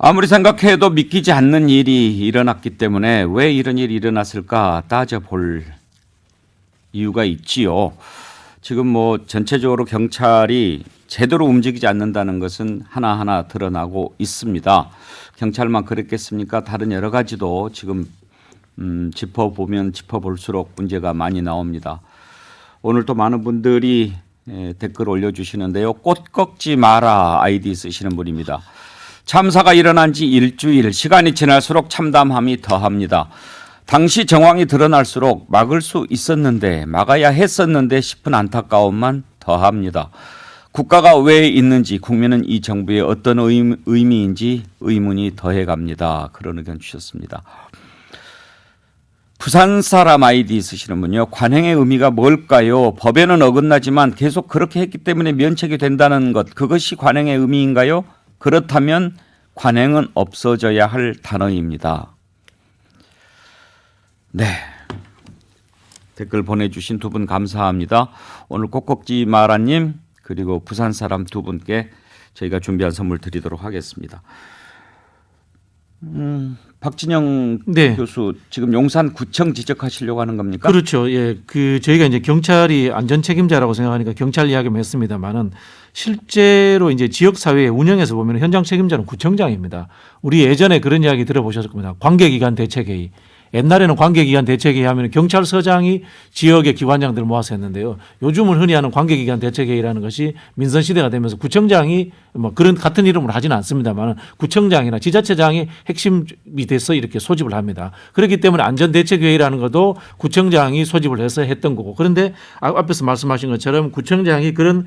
아무리 생각해도 믿기지 않는 일이 일어났기 때문에 왜 이런 일이 일어났을까 따져볼 이유가 있지요. 지금 뭐 전체적으로 경찰이 제대로 움직이지 않는다는 것은 하나하나 드러나고 있습니다. 경찰만 그랬겠습니까? 다른 여러 가지도 지금 짚어보면 짚어볼수록 문제가 많이 나옵니다. 오늘 또 많은 분들이 댓글 올려주시는데요. 꽃 꺾지 마라 아이디 쓰시는 분입니다. 참사가 일어난 지 일주일, 시간이 지날수록 참담함이 더합니다. 당시 정황이 드러날수록 막을 수 있었는데 막아야 했었는데 싶은 안타까움만 더합니다. 국가가 왜 있는지 국민은 이 정부의 어떤 의미인지 의문이 더해갑니다. 그런 의견 주셨습니다. 부산 사람 아이디 쓰시는 분요. 관행의 의미가 뭘까요? 법에는 어긋나지만 계속 그렇게 했기 때문에 면책이 된다는 것, 그것이 관행의 의미인가요? 그렇다면 관행은 없어져야 할 단어입니다. 네. 댓글 보내주신 두 분 감사합니다. 오늘 꼭꼭지 마라님 그리고 부산 사람 두 분께 저희가 준비한 선물 드리도록 하겠습니다. 박진영 네. 교수 지금 용산구청 지적하시려고 하는 겁니까? 그렇죠. 예, 저희가 이제 경찰이 안전 책임자라고 생각하니까 경찰 이야기만 했습니다만은 실제로 이제 지역 사회 운영에서 보면 현장 책임자는 구청장입니다. 우리 예전에 그런 이야기 들어보셨을 겁니다. 관계기관 대책회의. 옛날에는 관계기관 대책회의 하면 경찰서장이 지역의 기관장들을 모아서 했는데요. 요즘은 흔히 하는 관계기관 대책회의라는 것이 민선시대가 되면서 구청장이 뭐 그런 같은 이름으로 하지는 않습니다만 구청장이나 지자체장이 핵심이 돼서 이렇게 소집을 합니다. 그렇기 때문에 안전대책회의라는 것도 구청장이 소집을 해서 했던 거고, 그런데 앞에서 말씀하신 것처럼 구청장이 그런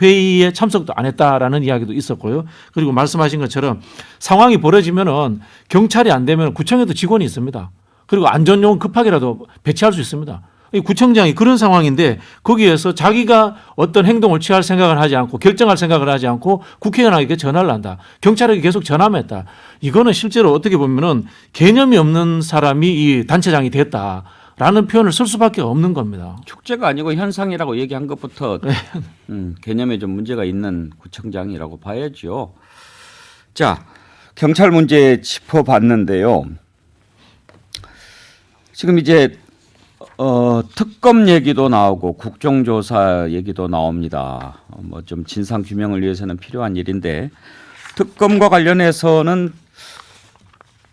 회의에 참석도 안 했다라는 이야기도 있었고요. 그리고 말씀하신 것처럼 상황이 벌어지면은 경찰이 안 되면 구청에도 직원이 있습니다. 그리고 안전요원 급하게라도 배치할 수 있습니다. 이 구청장이 그런 상황인데 거기에서 자기가 어떤 행동을 취할 생각을 하지 않고 결정할 생각을 하지 않고 국회의원에게 전화를 한다. 경찰에게 계속 전화만 했다. 이거는 실제로 어떻게 보면은 개념이 없는 사람이 이 단체장이 됐다라는 표현을 쓸 수밖에 없는 겁니다. 축제가 아니고 현상이라고 얘기한 것부터 개념에 좀 문제가 있는 구청장이라고 봐야죠. 자, 경찰 문제 짚어봤는데요. 지금 이제 특검 얘기도 나오고 국정조사 얘기도 나옵니다. 뭐 좀 진상 규명을 위해서는 필요한 일인데 특검과 관련해서는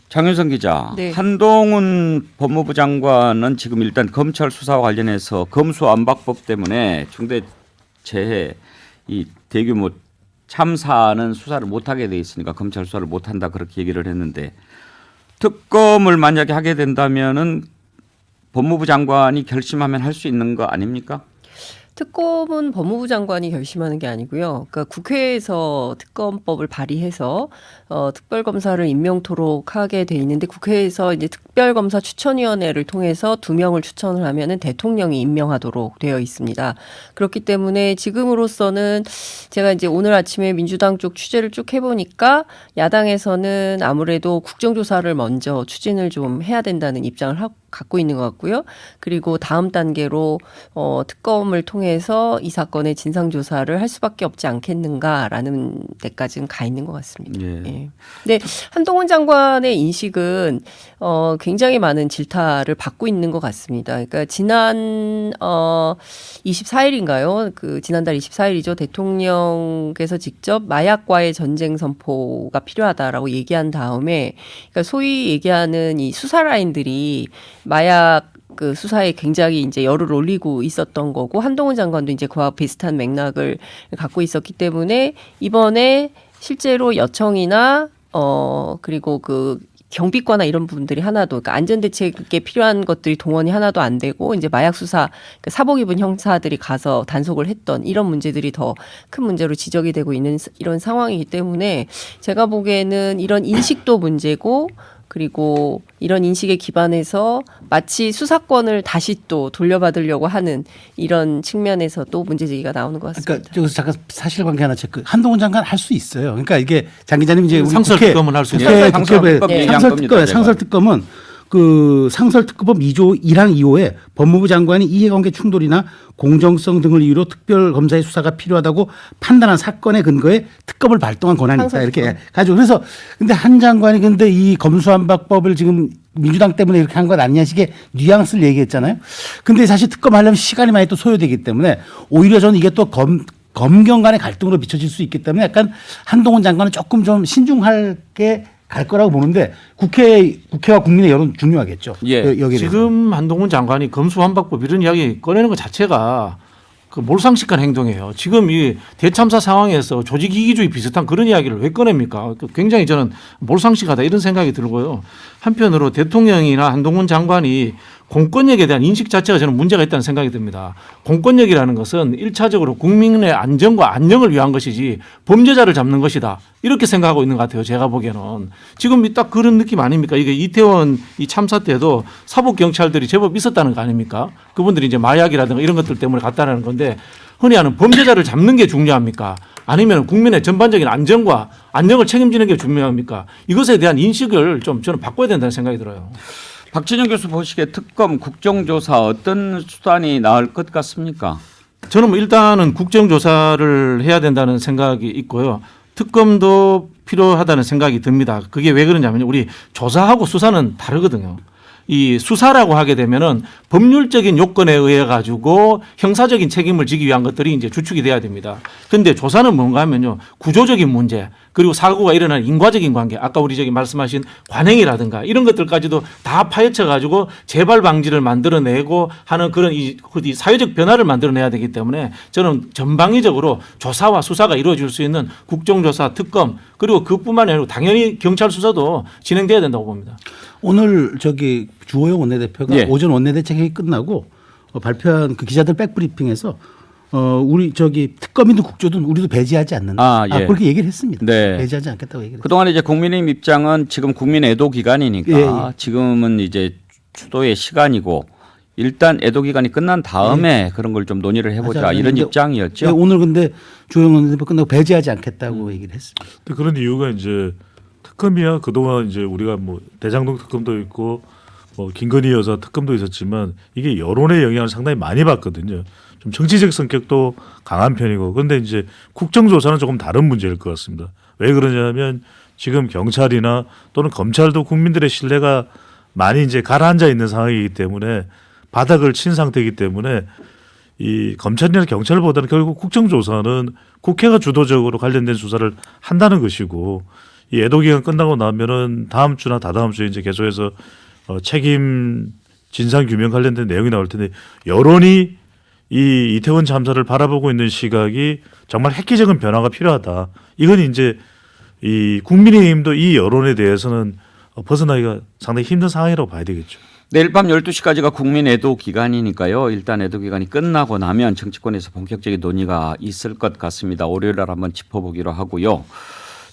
장윤성 기자, 네. 한동훈 법무부 장관은 지금 일단 검찰 수사와 관련해서 검수안박법 때문에 중대재해 이 대규모 참사는 수사를 못하게 돼 있으니까 검찰 수사를 못한다 그렇게 얘기를 했는데. 특검을 만약에 하게 된다면은 법무부 장관이 결심하면 할 수 있는 거 아닙니까? 특검은 법무부 장관이 결심하는 게 아니고요. 그러니까 국회에서 특검법을 발의해서 특별검사를 임명토록 하게 돼 있는데 국회에서 이제 특별검사 추천위원회를 통해서 2명을 추천을 하면은 대통령이 임명하도록 되어 있습니다. 그렇기 때문에 지금으로서는 제가 이제 오늘 아침에 민주당 쪽 취재를 쭉 해보니까 야당에서는 아무래도 국정조사를 먼저 추진을 좀 해야 된다는 입장을 갖고 있는 것 같고요. 그리고 다음 단계로 특검을 통해서 이 사건의 진상조사를 할 수밖에 없지 않겠는가라는 데까지는 가 있는 것 같습니다. 예. 예. 근데 한동훈 장관의 인식은 굉장히 많은 질타를 받고 있는 것 같습니다. 그러니까 지난 24일인가요? 지난달 24일이죠. 대통령께서 직접 마약과의 전쟁 선포가 필요하다라고 얘기한 다음에, 그러니까 소위 얘기하는 이 수사 라인들이 마약 수사에 굉장히 이제 열을 올리고 있었던 거고, 한동훈 장관도 이제 그와 비슷한 맥락을 갖고 있었기 때문에 이번에 실제로 여청이나 그리고 경비과나 이런 부분들이 하나도, 그러니까 안전대책에 필요한 것들이 동원이 하나도 안 되고 이제 마약 수사 사복 입은 형사들이 가서 단속을 했던 이런 문제들이 더 큰 문제로 지적이 되고 있는 이런 상황이기 때문에 제가 보기에는 이런 인식도 문제고, 그리고 이런 인식에 기반해서 마치 수사권을 다시 또 돌려받으려고 하는 이런 측면에서 또 문제제기가 나오는 것 같습니다. 그러니까 여기서 잠깐 사실관계 하나 체크. 한동훈 장관 할 수 있어요. 그러니까 이게 장 기자님 이제 상설 특검은 할 수 있어요. 상설 특검 얘기한 겁니다, 제가. 상설 특검은 그 상설특검법 2조 1항 2호에 법무부 장관이 이해관계 충돌이나 공정성 등을 이유로 특별검사의 수사가 필요하다고 판단한 사건에 근거해 특검을 발동한 권한이 있다 이렇게 가지고 그래서 근데 한 장관이 근데 이 검수완박법을 지금 민주당 때문에 이렇게 한 것 아니냐 식의 뉘앙스를 얘기했잖아요. 근데 사실 특검하려면 시간이 많이 또 소요되기 때문에 오히려 저는 이게 또 검경 간의 갈등으로 비춰질 수 있기 때문에 약간 한동훈 장관은 조금 좀 신중하게 갈 거라고 보는데 국회와 국민의 여론 중요하겠죠. 예. 여기에 지금 한동훈 장관이 검수완박법 이런 이야기 꺼내는 것 자체가 그 몰상식한 행동이에요. 지금 이 대참사 상황에서 조직이기주의 비슷한 그런 이야기를 왜 꺼냅니까? 굉장히 저는 몰상식하다 이런 생각이 들고요. 한편으로 대통령이나 한동훈 장관이 공권력에 대한 인식 자체가 저는 문제가 있다는 생각이 듭니다. 공권력이라는 것은 1차적으로 국민의 안전과 안녕을 위한 것이지 범죄자를 잡는 것이다. 이렇게 생각하고 있는 것 같아요. 제가 보기에는. 지금 딱 그런 느낌 아닙니까? 이게 이태원 이 참사 때도 사법 경찰들이 제법 있었다는 거 아닙니까? 그분들이 이제 마약이라든가 이런 것들 때문에 갔다라는 건데 흔히 하는 범죄자를 잡는 게 중요합니까? 아니면 국민의 전반적인 안전과 안녕을 책임지는 게 중요합니까? 이것에 대한 인식을 좀 저는 바꿔야 된다는 생각이 들어요. 박진영 교수 보시기에 특검, 국정조사 어떤 수단이 나을 것 같습니까? 저는 뭐 일단은 국정조사를 해야 된다는 생각이 있고요. 특검도 필요하다는 생각이 듭니다. 그게 왜 그러냐면 우리 조사하고 수사는 다르거든요. 이 수사라고 하게 되면은 법률적인 요건에 의해 가지고 형사적인 책임을 지기 위한 것들이 이제 주축이 돼야 됩니다. 그런데 조사는 뭔가 하면요. 구조적인 문제 그리고 사고가 일어나는 인과적인 관계 아까 우리 저기 말씀하신 관행이라든가 이런 것들까지도 다 파헤쳐 가지고 재발 방지를 만들어내고 하는 그런 이 사회적 변화를 만들어내야 되기 때문에 저는 전방위적으로 조사와 수사가 이루어질 수 있는 국정조사 특검 그리고 그뿐만 아니라 당연히 경찰 수사도 진행돼야 된다고 봅니다. 오늘 저기 주호영 원내대표가 예. 오전 원내대책회의 끝나고 발표한 그 기자들 백브리핑에서 우리 저기 특검이든 국조든 우리도 배제하지 않는다. 예. 그렇게 얘기를 했습니다. 네. 배제하지 않겠다고 얘기를 했습니다. 그동안 이제 국민의힘 입장은 지금 국민 애도 기간이니까 예. 지금은 이제 추도의 시간이고 일단 애도 기간이 끝난 다음에 그런 걸 좀 논의를 해보자 맞아요. 이런 근데 입장이었죠. 네, 오늘 근데 주호영 원내대표 끝나고 배제하지 않겠다고 얘기를 했습니다. 그런 이유가 이제 특검이야 그동안 이제 우리가 뭐 대장동 특검도 있고 뭐 김건희 여사 특검도 있었지만 이게 여론의 영향을 상당히 많이 받거든요. 좀 정치적 성격도 강한 편이고 그런데 이제 국정조사는 조금 다른 문제일 것 같습니다. 왜 그러냐면 지금 경찰이나 또는 검찰도 국민들의 신뢰가 많이 이제 가라앉아 있는 상황이기 때문에 바닥을 친 상태이기 때문에 이 검찰이나 경찰보다는 결국 국정조사는 국회가 주도적으로 관련된 수사를 한다는 것이고 이 애도 기간 끝나고 나면은 다음 주나 다다음 주에 이제 계속해서 책임 진상 규명 관련된 내용이 나올 텐데 여론이 이 이태원 참사를 바라보고 있는 시각이 정말 획기적인 변화가 필요하다. 이건 이제 이 국민의힘도 이 여론에 대해서는 벗어나기가 상당히 힘든 상황이라고 봐야 되겠죠. 내일 밤 12시까지가 국민 애도 기간이니까요. 일단 애도 기간이 끝나고 나면 정치권에서 본격적인 논의가 있을 것 같습니다. 월요일 날 한번 짚어보기로 하고요.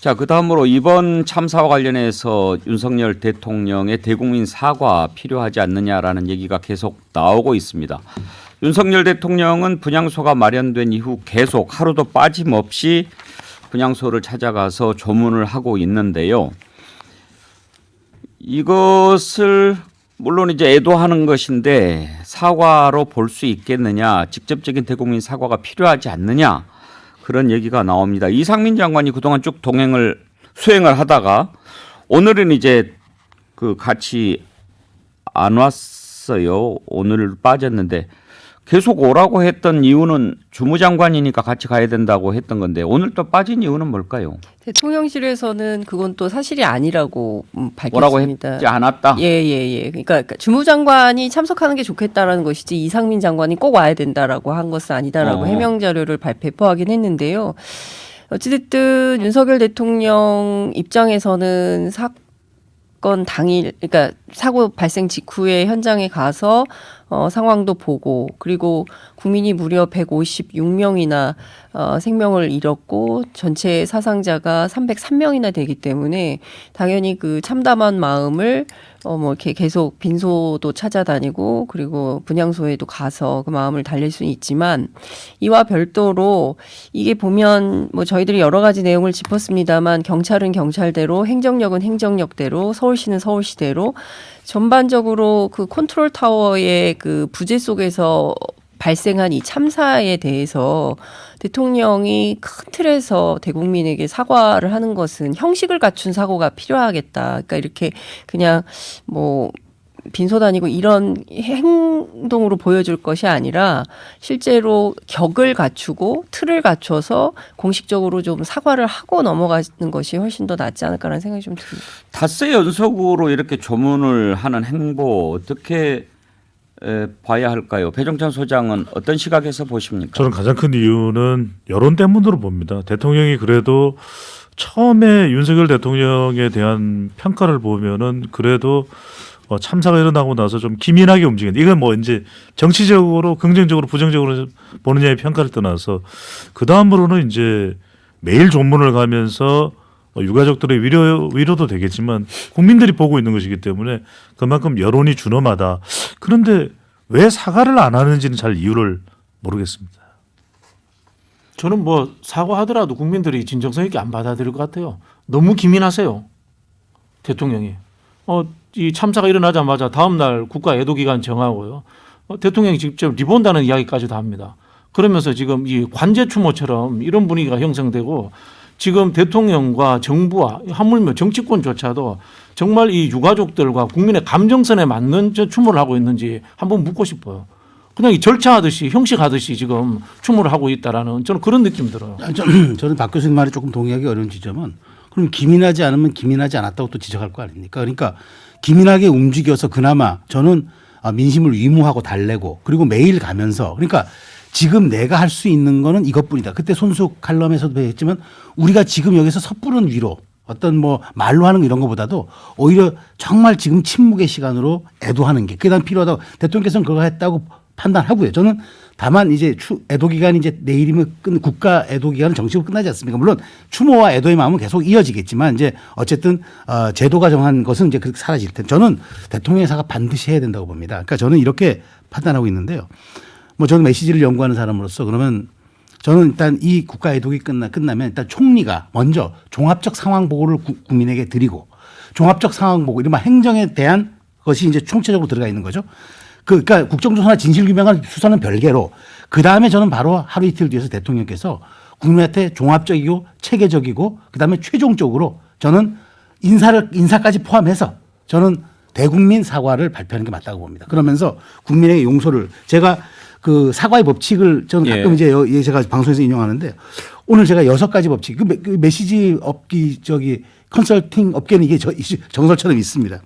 자, 그다음으로 이번 참사와 관련해서 윤석열 대통령의 대국민 사과 필요하지 않느냐라는 얘기가 계속 나오고 있습니다. 윤석열 대통령은 분향소가 마련된 이후 계속 하루도 빠짐없이 분향소를 찾아가서 조문을 하고 있는데요. 이것을 물론 이제 애도하는 것인데 사과로 볼 수 있겠느냐, 직접적인 대국민 사과가 필요하지 않느냐 그런 얘기가 나옵니다. 이상민 장관이 그동안 쭉 수행을 하다가 오늘은 이제 그 같이 안 왔어요. 오늘 빠졌는데 계속 오라고 했던 이유는 주무장관이니까 같이 가야 된다고 했던 건데 오늘 또 빠진 이유는 뭘까요? 대통령실에서는 그건 또 사실이 아니라고 오라고 밝혔습니다. 했지 않았다. 예. 그러니까 주무장관이 참석하는 게 좋겠다라는 것이지 이상민 장관이 꼭 와야 된다라고 한 것은 아니다라고 해명 자료를 배포하긴 했는데요. 어찌됐든 윤석열 대통령 입장에서는 사건 당일, 그러니까 사고 발생 직후에 현장에 가서 상황도 보고 그리고 국민이 무려 156명이나 생명을 잃었고 전체 사상자가 303명이나 되기 때문에 당연히 그 참담한 마음을 뭐 이렇게 계속 빈소도 찾아다니고 그리고 분향소에도 가서 그 마음을 달랠 수는 있지만 이와 별도로 이게 보면 뭐 저희들이 여러 가지 내용을 짚었습니다만 경찰은 경찰대로 행정력은 행정력대로 서울시는 서울시대로 전반적으로 그 컨트롤 타워의 그 부재 속에서 발생한 이 참사에 대해서 대통령이 큰 틀에서 대국민에게 사과를 하는 것은 형식을 갖춘 사고가 필요하겠다. 그러니까 이렇게 그냥 뭐 빈소 다니고 이런 행동으로 보여줄 것이 아니라 실제로 격을 갖추고 틀을 갖춰서 공식적으로 좀 사과를 하고 넘어가는 것이 훨씬 더 낫지 않을까라는 생각이 좀 듭니다. 닷새 연속으로 이렇게 조문을 하는 행보 어떻게 봐야 할까요? 배종찬 소장은 어떤 시각에서 보십니까? 저는 가장 큰 이유는 여론 때문으로 봅니다. 대통령이 그래도 처음에 윤석열 대통령에 대한 평가를 보면은 그래도 참사가 일어나고 나서 좀 기민하게 움직인다. 이건 뭐 이제 정치적으로 긍정적으로 부정적으로 보느냐의 평가를 떠나서 그 다음으로는 이제 매일 조문을 가면서 유가족들의 위로도 되겠지만 국민들이 보고 있는 것이기 때문에 그만큼 여론이 준엄하다. 그런데 왜 사과를 안 하는지는 잘 이유를 모르겠습니다. 저는 뭐 사과하더라도 국민들이 진정성 있게 안 받아들일 것 같아요. 너무 기민하세요. 대통령이. 이 참사가 일어나자마자 다음 날 국가 애도 기간 정하고요. 대통령이 직접 리본다는 이야기까지도 합니다. 그러면서 지금 이 관제 추모처럼 이런 분위기가 형성되고 지금 대통령과 정부와 하물며 정치권조차도 정말 이 유가족들과 국민의 감정선에 맞는 추모를 하고 있는지 한번 묻고 싶어요. 그냥 이 절차하듯이 형식하듯이 지금 추모를 하고 있다라는 저는 그런 느낌이 들어요. 저는 박 교수님 말에 조금 동의하기 어려운 지점은 그럼 기민하지 않으면 기민하지 않았다고 또 지적할 거 아닙니까? 그러니까 기민하게 움직여서 그나마 저는 민심을 위무하고 달래고 그리고 매일 가면서 그러니까 지금 내가 할 수 있는 거는 이것뿐이다. 그때 손수 칼럼에서도 했지만 우리가 지금 여기서 섣부른 위로 어떤 뭐 말로 하는 거 이런 것보다도 오히려 정말 지금 침묵의 시간으로 애도하는 게 그게 난 필요하다고 대통령께서는 그거 했다고 판단하고요. 저는 다만 이제 애도 기간이 이제 내일이면 국가 애도 기간은 정식으로 끝나지 않습니까? 물론 추모와 애도의 마음은 계속 이어지겠지만 이제 어쨌든 제도가 정한 것은 이제 그렇게 사라질 텐데 저는 대통령의 사과 반드시 해야 된다고 봅니다. 그러니까 저는 이렇게 판단하고 있는데요. 뭐 저는 메시지를 연구하는 사람으로서 그러면 저는 일단 이 국가 애도기 끝나면 일단 총리가 먼저 종합적 상황 보고를 국민에게 드리고 종합적 상황 보고 이른바 행정에 대한 것이 이제 총체적으로 들어가 있는 거죠. 그러니까 국정조사나 진실규명한 수사는 별개로 그다음에 저는 바로 하루 이틀 뒤에서 대통령께서 국민한테 종합적이고 체계적이고 그다음에 최종적으로 저는 인사까지 포함해서 저는 대국민 사과를 발표하는 게 맞다고 봅니다. 그러면서 국민에게 용서를 제가 그 사과의 법칙을 저는 가끔 이제 제가 방송에서 인용하는데 오늘 제가 6가지 법칙 그 메시지 업기 컨설팅 업계는 이게 정설처럼 있습니다.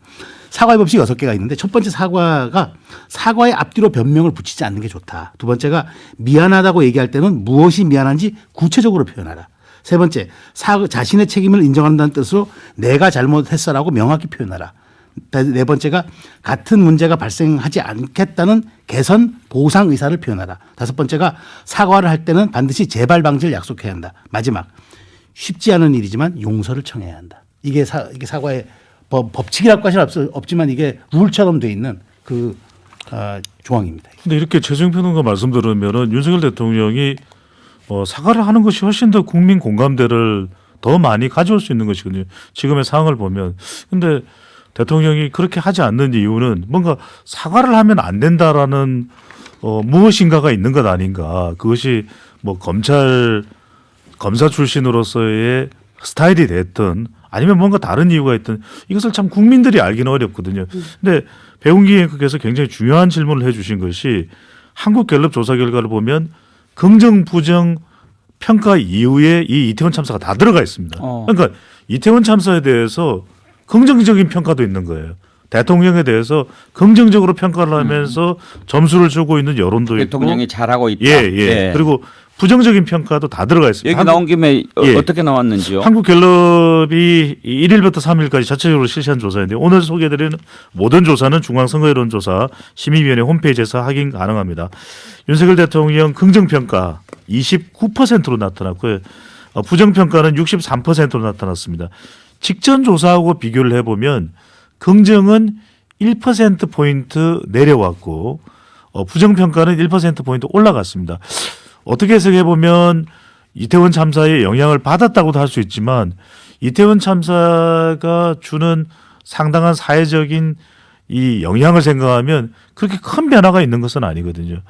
사과의 법칙이 6개가 있는데 첫 번째 사과가 사과의 앞뒤로 변명을 붙이지 않는 게 좋다. 두 번째가 미안하다고 얘기할 때는 무엇이 미안한지 구체적으로 표현하라. 세 번째 자신의 책임을 인정한다는 뜻으로 내가 잘못했어라고 명확히 표현하라. 네 번째가 같은 문제가 발생하지 않겠다는 개선 보상 의사를 표현하라. 다섯 번째가 사과를 할 때는 반드시 재발 방지를 약속해야 한다. 마지막 쉽지 않은 일이지만 용서를 청해야 한다. 이게 사과의 법칙이랄 것은 없지만 이게 룰처럼 돼 있는 그 조항입니다. 근데 이렇게 최수영 평론가 말씀 들으면은 윤석열 대통령이 사과를 하는 것이 훨씬 더 국민 공감대를 더 많이 가져올 수 있는 것이거든요. 지금의 상황을 보면. 근데 대통령이 그렇게 하지 않는 이유는 뭔가 사과를 하면 안 된다라는 무엇인가가 있는 것 아닌가. 그것이 뭐 검사 출신으로서의 스타일이 됐든 아니면 뭔가 다른 이유가 있든 이것을 참 국민들이 알기는 어렵거든요. 근데 배웅기 앵커께서 굉장히 중요한 질문을 해 주신 것이 한국갤럽 조사 결과를 보면 긍정 부정 평가 이후에 이 이태원 참사가 다 들어가 있습니다. 그러니까 이태원 참사에 대해서 긍정적인 평가도 있는 거예요. 대통령에 대해서 긍정적으로 평가를 하면서 점수를 주고 있는 여론도 있고 대통령이 잘하고 있다. 예. 그리고 부정적인 평가도 다 들어가 있습니다. 얘기 나온 김에 예. 어떻게 나왔는지요? 한국갤럽이 1일부터 3일까지 자체적으로 실시한 조사인데 오늘 소개해드리는 모든 조사는 중앙선거여론조사 심의위원회 홈페이지에서 확인 가능합니다. 윤석열 대통령 긍정평가 29%로 나타났고요. 부정평가는 63%로 나타났습니다. 직전 조사하고 비교를 해보면 긍정은 1%포인트 내려왔고 부정평가는 1%포인트 올라갔습니다. 어떻게 해석해 보면 이태원 참사에 영향을 받았다고도 할 수 있지만 이태원 참사가 주는 상당한 사회적인 이 영향을 생각하면 그렇게 큰 변화가 있는 것은 아니거든요.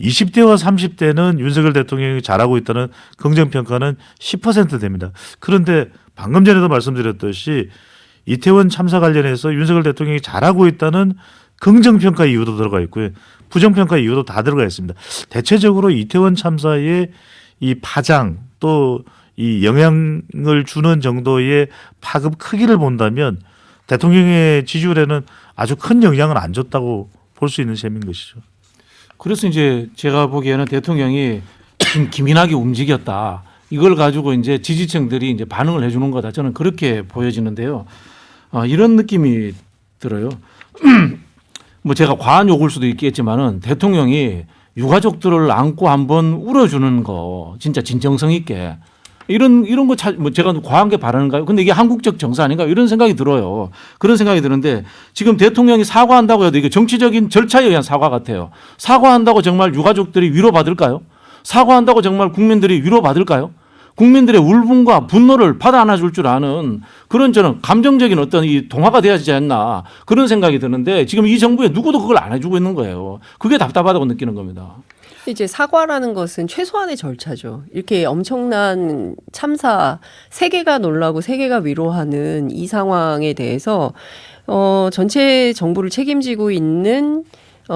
20대와 30대는 윤석열 대통령이 잘하고 있다는 긍정평가는 10% 됩니다. 그런데 방금 전에도 말씀드렸듯이 이태원 참사 관련해서 윤석열 대통령이 잘하고 있다는 긍정평가 이유도 들어가 있고요. 부정평가 이유도 다 들어가 있습니다. 대체적으로 이태원 참사의 이 파장 또 이 영향을 주는 정도의 파급 크기를 본다면 대통령의 지지율에는 아주 큰 영향을 안 줬다고 볼 수 있는 셈인 것이죠. 그래서 이제 제가 보기에는 대통령이 기민하게 움직였다. 이걸 가지고 이제 지지층들이 이제 반응을 해주는 거다. 저는 그렇게 보여지는데요. 이런 느낌이 들어요. 뭐 제가 과한 요구일 수도 있겠지만은 대통령이 유가족들을 안고 한번 울어주는 거 진짜 진정성 있게 이런 거 뭐 제가 과한 게 바라는가요? 근데 이게 한국적 정서 아닌가 이런 생각이 들어요. 그런 생각이 드는데 지금 대통령이 사과한다고 해도 이게 정치적인 절차에 의한 사과 같아요. 사과한다고 정말 유가족들이 위로받을까요? 사과한다고 정말 국민들이 위로받을까요? 국민들의 울분과 분노를 받아 안아줄 줄 아는 그런 저는 감정적인 어떤 이 동화가 되어야지 않나 그런 생각이 드는데 지금 이 정부에 누구도 그걸 안 해주고 있는 거예요. 그게 답답하다고 느끼는 겁니다. 이제 사과라는 것은 최소한의 절차죠. 이렇게 엄청난 참사, 세계가 놀라고 세계가 위로하는 이 상황에 대해서 전체 정부를 책임지고 있는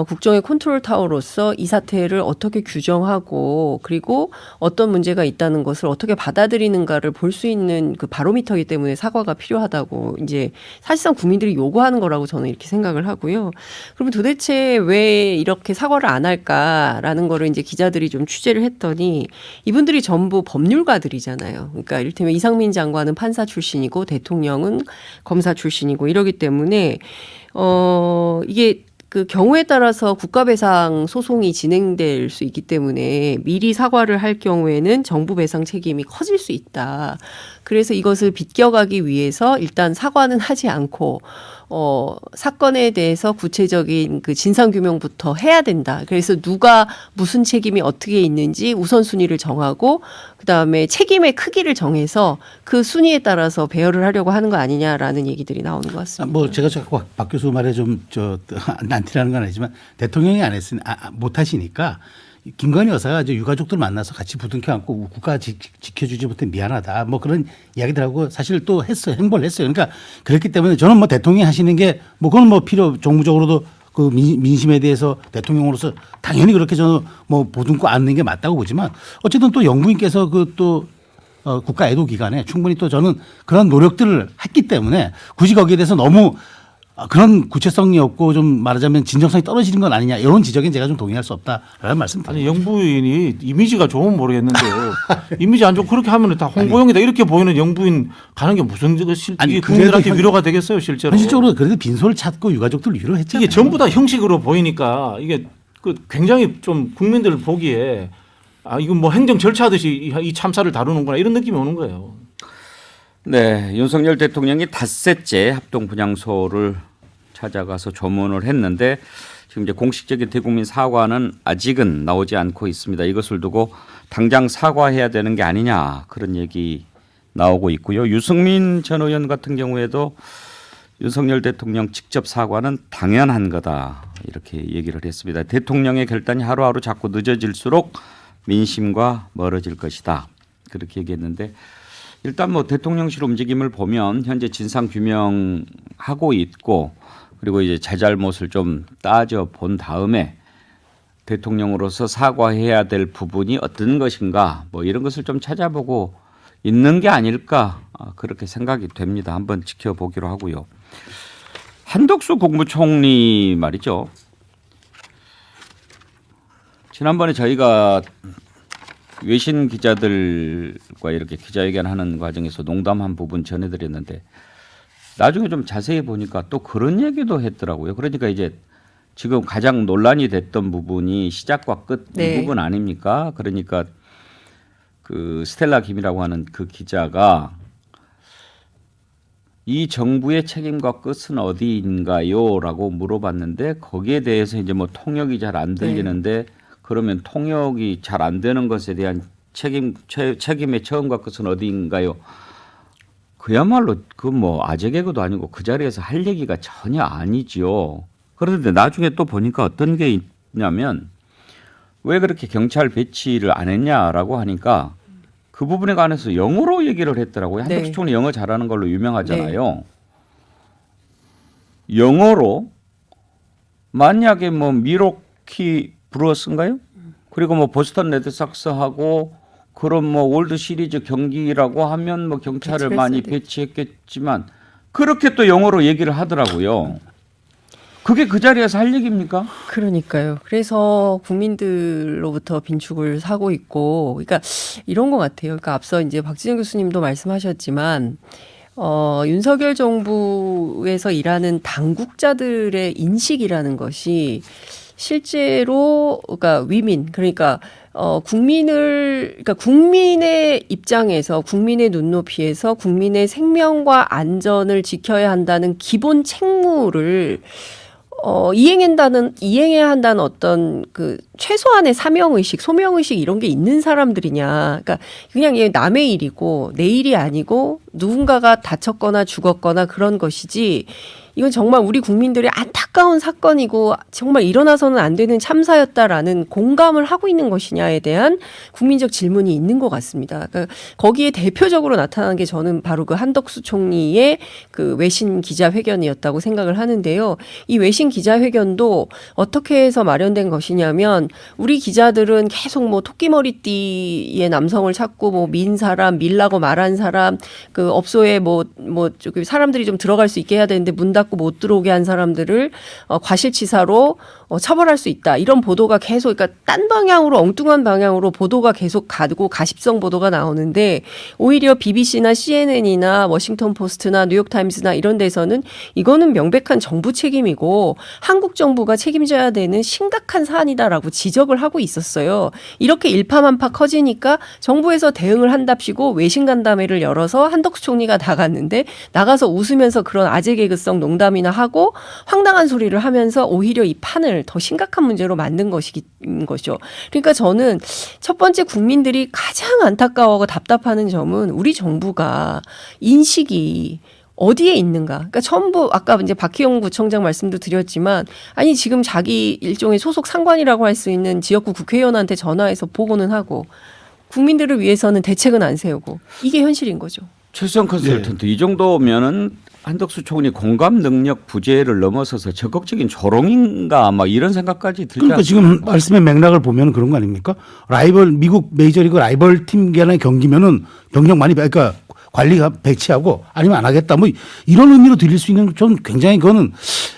국정의 컨트롤 타워로서 이 사태를 어떻게 규정하고 그리고 어떤 문제가 있다는 것을 어떻게 받아들이는가를 볼 수 있는 그 바로미터이기 때문에 사과가 필요하다고 이제 사실상 국민들이 요구하는 거라고 저는 이렇게 생각을 하고요. 그러면 도대체 왜 이렇게 사과를 안 할까라는 거를 이제 기자들이 좀 취재를 했더니 이분들이 전부 법률가들이잖아요. 그러니까 이를테면 이상민 장관은 판사 출신이고 대통령은 검사 출신이고 이러기 때문에 이게 그 경우에 따라서 국가배상 소송이 진행될 수 있기 때문에 미리 사과를 할 경우에는 정부 배상 책임이 커질 수 있다. 그래서 이것을 비껴가기 위해서 일단 사과는 하지 않고 사건에 대해서 구체적인 그 진상규명부터 해야 된다. 그래서 누가 무슨 책임이 어떻게 있는지 우선순위를 정하고 그다음에 책임의 크기를 정해서 그 순위에 따라서 배열을 하려고 하는 거 아니냐라는 얘기들이 나오는 것 같습니다. 뭐 제가 자꾸 박 교수 말에 좀 난티라는 건 아니지만 대통령이 안 했으니 못 하시니까 김건희 여사가 이제 유가족들 만나서 같이 부둥켜 안고 국가 지켜주지 못해 미안하다 뭐 그런 이야기들하고 사실 또 했어요. 행보를 했어요. 그러니까 그렇기 때문에 저는 뭐 대통령이 하시는 게 뭐 그건 뭐 정무적으로도 그 민심에 대해서 대통령으로서 당연히 그렇게 저는 뭐 보듬고 안는 게 맞다고 보지만 어쨌든 또 영부인께서 그 또 국가 애도 기간에 충분히 또 저는 그런 노력들을 했기 때문에 굳이 거기에 대해서 너무 그런 구체성이 없고 좀 말하자면 진정성이 떨어지는 건 아니냐 이런 지적엔 제가 좀 동의할 수 없다라는 말씀드립니다. 아니 영부인이 이미지가 좋으면 모르겠는데 이미지 안 좋고 그렇게 하면 다 홍보용이다 이렇게 보이는 영부인 가는 게 무슨 이게 국민들한테 위로가 되겠어요 실제로. 현실적으로 그래도 빈소를 찾고 유가족들 위로했잖아요. 이게 전부 다 형식으로 보이니까 이게 그 굉장히 좀 국민들 보기에 이건 뭐 행정 절차하듯이 이 참사를 다루는구나 이런 느낌이 오는 거예요. 네, 윤석열 대통령이 닷새째 합동분향소를 찾아가서 조문을 했는데 지금 이제 공식적인 대국민 사과는 아직은 나오지 않고 있습니다. 이것을 두고 당장 사과해야 되는 게 아니냐 그런 얘기 나오고 있고요. 유승민 전 의원 같은 경우에도 윤석열 대통령 직접 사과는 당연한 거다 이렇게 얘기를 했습니다. 대통령의 결단이 하루하루 자꾸 늦어질수록 민심과 멀어질 것이다 그렇게 얘기했는데 일단 뭐 대통령실 움직임을 보면 현재 진상 규명하고 있고 그리고 이제 잘잘못을 좀 따져 본 다음에 대통령으로서 사과해야 될 부분이 어떤 것인가 뭐 이런 것을 좀 찾아보고 있는 게 아닐까 그렇게 생각이 됩니다. 한번 지켜보기로 하고요. 한덕수 국무총리 말이죠. 지난번에 저희가 외신 기자들과 이렇게 기자회견하는 과정에서 농담한 부분 전해드렸는데 나중에 좀 자세히 보니까 또 그런 얘기도 했더라고요. 그러니까 이제 지금 가장 논란이 됐던 부분이 시작과 끝 이 네. 부분 아닙니까? 그러니까 그 스텔라 김이라고 하는 그 기자가 이 정부의 책임과 끝은 어디인가요?라고 물어봤는데 거기에 대해서 이제 뭐 통역이 잘 안 들리는데 그러면 통역이 잘 안 되는 것에 대한 책임의 처음과 끝은 어디인가요? 그야말로 그 뭐 아재 개그도 아니고 그 자리에서 할 얘기가 전혀 아니죠. 그런데 나중에 또 보니까 어떤 게 있냐면 왜 그렇게 경찰 배치를 안 했냐라고 하니까 그 부분에 관해서 영어로 얘기를 했더라고요. 네. 한덕수 총리 영어 잘하는 걸로 유명하잖아요. 영어로 만약에 뭐 미러키 브루어스인가요? 그리고 뭐 보스턴 레드삭스하고 그런 뭐 월드 시리즈 경기라고 하면 뭐 경찰을 많이 배치했겠지만 그렇게 또 영어로 얘기를 하더라고요. 그게 그 자리에서 할 얘기입니까? 그러니까요. 그래서 국민들로부터 빈축을 사고 있고, 그러니까 이런 것 같아요. 그러니까 앞서 이제 박진영 교수님도 말씀하셨지만, 윤석열 정부에서 일하는 당국자들의 인식이라는 것이 실제로 그러니까 위민 그러니까 그러니까 국민의 입장에서 국민의 눈높이에서 국민의 생명과 안전을 지켜야 한다는 기본 책무를 이행해야 한다는 어떤 그 최소한의 사명의식, 소명의식 이런 게 있는 사람들이냐. 그러니까 그냥 이게 남의 일이고 내 일이 아니고 누군가가 다쳤거나 죽었거나 그런 것이지 이건 정말 우리 국민들의 안타까운 사건이고 정말 일어나서는 안 되는 참사였다라는 공감을 하고 있는 것이냐에 대한 국민적 질문이 있는 것 같습니다. 그러니까 거기에 대표적으로 나타난 게 저는 바로 그 한덕수 총리의 그 외신 기자회견이었다고 생각을 하는데요. 이 외신 기자회견도 어떻게 해서 마련된 것이냐면 우리 기자들은 계속 뭐 토끼머리띠의 남성을 찾고 뭐 민 사람, 밀라고 말한 사람, 그 업소에 저기 사람들이 좀 들어갈 수 있게 해야 되는데 문 닫고 못 들어오게 한 사람들을 과실치사로 처벌할 수 있다. 이런 보도가 계속 그러니까 딴 방향으로 엉뚱한 방향으로 보도가 계속 가고 가십성 보도가 나오는데 오히려 BBC나 CNN이나 워싱턴 포스트나 뉴욕 타임스나 이런 데서는 이거는 명백한 정부 책임이고 한국 정부가 책임져야 되는 심각한 사안이다라고 지적을 하고 있었어요. 이렇게 일파만파 커지니까 정부에서 대응을 한답시고 외신 간담회를 열어서 한덕수 총리가 나갔는데 나가서 웃으면서 그런 아재 개그성 농담이나 하고 황당한 소리를 하면서 오히려 이 판을 더 심각한 문제로 만든 것이죠. 그러니까 저는 첫 번째 국민들이 가장 안타까워하고 답답하는 점은 우리 정부가 인식이 어디에 있는가? 그러니까 전부 아까 이제 박희영 구청장 말씀도 드렸지만 아니 지금 자기 일종의 소속 상관이라고 할 수 있는 지역구 국회의원한테 전화해서 보고는 하고 국민들을 위해서는 대책은 안 세우고 이게 현실인 거죠. 최수영 컨설턴트 이 정도면은 한덕수 총리 공감 능력 부재를 넘어서서 적극적인 조롱인가 막 이런 생각까지 들지 그러니까 않습니까? 지금 말씀의 맥락을 보면 그런 거 아닙니까? 미국 메이저리그 라이벌 팀 간의 경기면은 병력 많이 그러니까 관리가 배치하고 아니면 안 하겠다 뭐 이런 의미로 들릴 수 있는 전 굉장히 그거는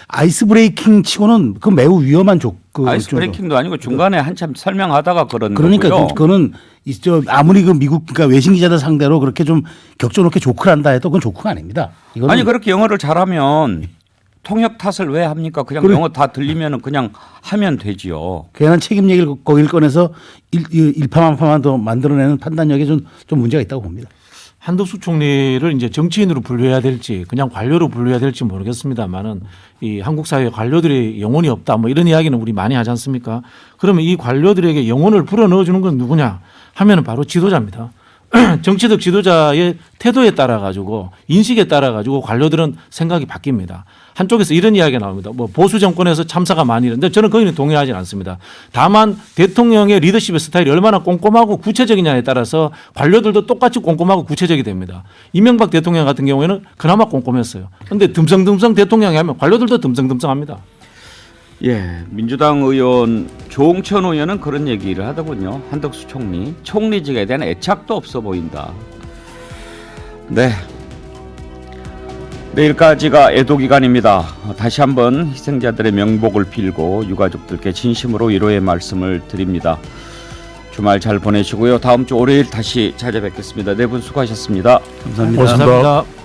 아이스 브레이킹 치고는 그 매우 위험한 아이스 브레이킹도 아니고 중간에 한참 설명하다가 그런 그러니까 거고요. 그거는 아무리 그 미국 그러니까 외신 기자들 상대로 그렇게 좀 격조롭게 조크를 한다 해도 그건 조크가 아닙니다. 이거는 아니 그렇게 영어를 잘하면 통역 탓을 왜 합니까? 그냥 그래. 영어 다 들리면은 그냥 하면 되지요. 괜한 책임 얘기를 거기를 꺼내서 일파만파만 더 만들어내는 판단력에 좀 문제가 있다고 봅니다. 한덕수 총리를 이제 정치인으로 분류해야 될지 그냥 관료로 분류해야 될지 모르겠습니다만은 이 한국 사회 관료들이 영혼이 없다 뭐 이런 이야기는 우리 많이 하지 않습니까? 그러면 이 관료들에게 영혼을 불어넣어 주는 건 누구냐 하면은 바로 지도자입니다. 정치적 지도자의 태도에 따라 가지고 인식에 따라 가지고 관료들은 생각이 바뀝니다. 한쪽에서 이런 이야기가 나옵니다. 뭐 보수 정권에서 참사가 많이 일어났는데 저는 거기는 동의하지 않습니다. 다만 대통령의 리더십의 스타일이 얼마나 꼼꼼하고 구체적이냐에 따라서 관료들도 똑같이 꼼꼼하고 구체적이 됩니다. 이명박 대통령 같은 경우에는 그나마 꼼꼼했어요. 그런데 듬성듬성 대통령이 하면 관료들도 듬성듬성합니다. 예, 민주당 의원 조홍천 의원은 그런 얘기를 하더군요. 한덕수 총리직에 대한 애착도 없어 보인다. 네. 내일까지가 애도 기간입니다. 다시 한번 희생자들의 명복을 빌고 유가족들께 진심으로 위로의 말씀을 드립니다. 주말 잘 보내시고요. 다음 주 월요일 다시 찾아뵙겠습니다. 네 분 수고하셨습니다. 감사합니다. 고맙습니다. 감사합니다.